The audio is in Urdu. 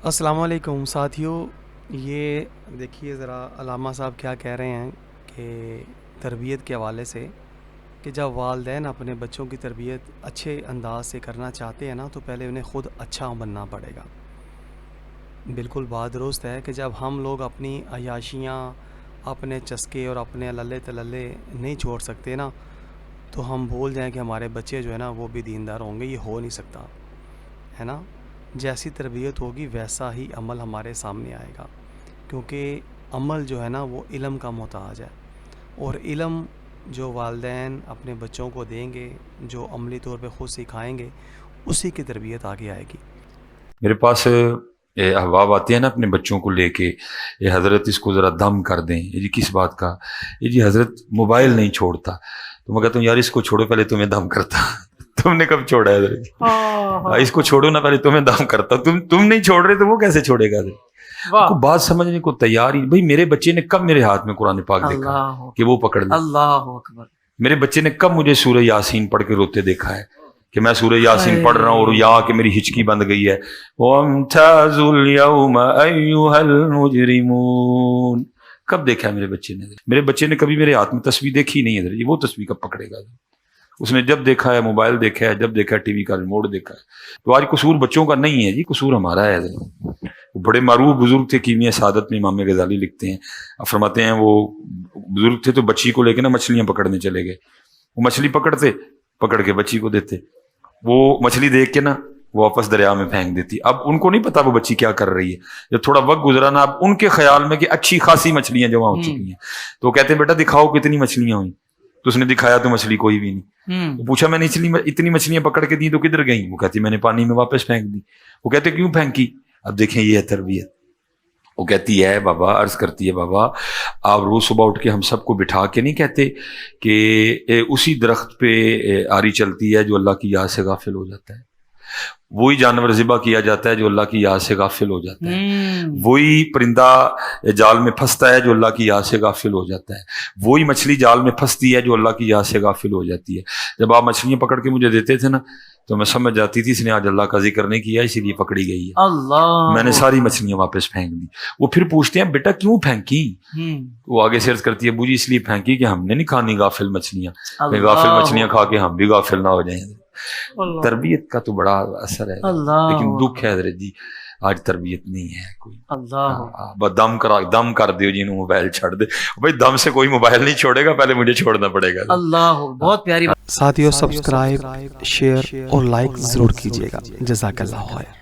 السلام علیکم ساتھیوں، یہ دیکھیے ذرا علامہ صاحب کیا کہہ رہے ہیں کہ تربیت کے حوالے سے، کہ جب والدین اپنے بچوں کی تربیت اچھے انداز سے کرنا چاہتے ہیں نا تو پہلے انہیں خود اچھا بننا پڑے گا۔ بالکل بات درست ہے کہ جب ہم لوگ اپنی عیاشیاں، اپنے چسکے اور اپنے للے تللے نہیں چھوڑ سکتے نا، تو ہم بھول جائیں کہ ہمارے بچے جو ہے نا وہ بھی دیندار ہوں گے۔ یہ ہو نہیں سکتا ہے نا۔ جیسی تربیت ہوگی ویسا ہی عمل ہمارے سامنے آئے گا، کیونکہ عمل جو ہے نا وہ علم کا محتاج ہے، اور علم جو والدین اپنے بچوں کو دیں گے، جو عملی طور پہ خود سکھائیں گے، اسی کی تربیت آگے آئے گی۔ میرے پاس احباب آتے ہیں نا اپنے بچوں کو لے کے، یہ حضرت اس کو ذرا دم کر دیں۔ یہ جی کس بات کا؟ یہ جی حضرت موبائل نہیں چھوڑتا۔ تو میں کہتا ہوں یار اس کو چھوڑو پہلے تمہیں دم کرتا۔ تم نے کب چھوڑا ہے حضرت؟ اس کو چھوڑو نا پہلے تمہیں دم کرتا۔ تم نہیں چھوڑ رہے تو وہ کیسے چھوڑے گا حضرت؟ کو بات سمجھنے کو تیار ہی بھائی۔ میرے بچے نے کب میرے ہاتھ میں قرآن پاک دیکھا کہ وہ پکڑ لے؟ اللہ اکبر۔ میرے بچے نے کب مجھے سورہ یاسین پڑھ کے روتے دیکھا ہے کہ میں سورہ یاسین پڑھ رہا ہوں اور یا کہ میری ہچکی بند گئی ہے؟ وَامْتَازُوا الْيَوْمَ أَيُّهَا الْمُجْرِمُونَ۔ کب دیکھا ہے میرے بچے نے؟ میرے بچے نے کبھی میرے ہاتھ میں تسبیح دیکھی نہیں ہے۔ یہ وہ تسبیح کب پکڑے گا؟ اس نے جب دیکھا ہے موبائل دیکھا ہے، جب دیکھا ہے ٹی وی کا ریموٹ دیکھا ہے۔ تو آج قصور بچوں کا نہیں ہے جی، قصور ہمارا ہے۔ بڑے معروف بزرگ تھے کیمیا سعادت میں، امام غزالی لکھتے ہیں، فرماتے ہیں وہ بزرگ تھے تو بچی کو لے کے نا مچھلیاں پکڑنے چلے گئے۔ وہ مچھلی پکڑ کے بچی کو دیتے، وہ مچھلی دیکھ کے نا وہ واپس دریا میں پھینک دیتی۔ اب ان کو نہیں پتا وہ بچی کیا کر رہی ہے۔ جب تھوڑا وقت گزرا نا، اب ان کے خیال میں کہ اچھی خاصی مچھلیاں جمع ہو چکی ہیں، تو وہ کہتے ہیں بیٹا دکھاؤ کتنی مچھلیاں ہوئی۔ تو اس نے دکھایا تو مچھلی کوئی بھی نہیں۔ وہ پوچھا میں نے اتنی مچھلیاں پکڑ کے دی تو کدھر گئیں؟ وہ کہتی میں نے پانی میں واپس پھینک دی۔ وہ کہتے کیوں پھینکی؟ اب دیکھیں یہ ہے تربیت۔ وہ کہتی ہے بابا، عرض کرتی ہے بابا آپ روز صبح اٹھ کے ہم سب کو بٹھا کے نہیں کہتے کہ اسی درخت پہ آری چلتی ہے جو اللہ کی یاد سے غافل ہو جاتا ہے، وہی جانور ذبح کیا جاتا ہے جو اللہ کی یاد سے غافل ہو جاتا ہے، وہی پرندہ جال میں پھنستا ہے جو اللہ کی یاد سے غافل ہو جاتا ہے، وہی مچھلی جال میں پھنستی ہے جو اللہ کی یاد سے غافل ہو جاتی ہے۔ جب آپ مچھلیاں پکڑ کے مجھے دیتے تھے نا تو میں سمجھ جاتی تھی اس نے آج اللہ کا ذکر نہیں کیا اسی لیے پکڑی گئی ہے۔ اللہ، میں نے ساری مچھلیاں واپس پھینک دی۔ وہ پھر پوچھتے ہیں بیٹا کیوں پھینکی؟ وہ آگے سے عرض کرتی ہے ابو جی اس لیے پھینکی کہ ہم نے نہیں کھانی غافل مچھلیاں، غافل مچھلیاں کھا کے ہم بھی غافل نہ ہو جائیں۔ تربیت کا تو بڑا اثر ہے، لیکن دکھ ہے حضرت جی آج تربیت نہیں ہے کوئی۔ بس دم کر دیو جی موبائل چھڑ دے۔ بھائی دم سے کوئی موبائل نہیں چھوڑے گا، پہلے مجھے چھوڑنا پڑے گا۔ اللہ، بہت پیاری ساتھیوں سبسکرائب، شیئر اور لائک ضرور کیجیے گا۔ جزاک اللہ خیر۔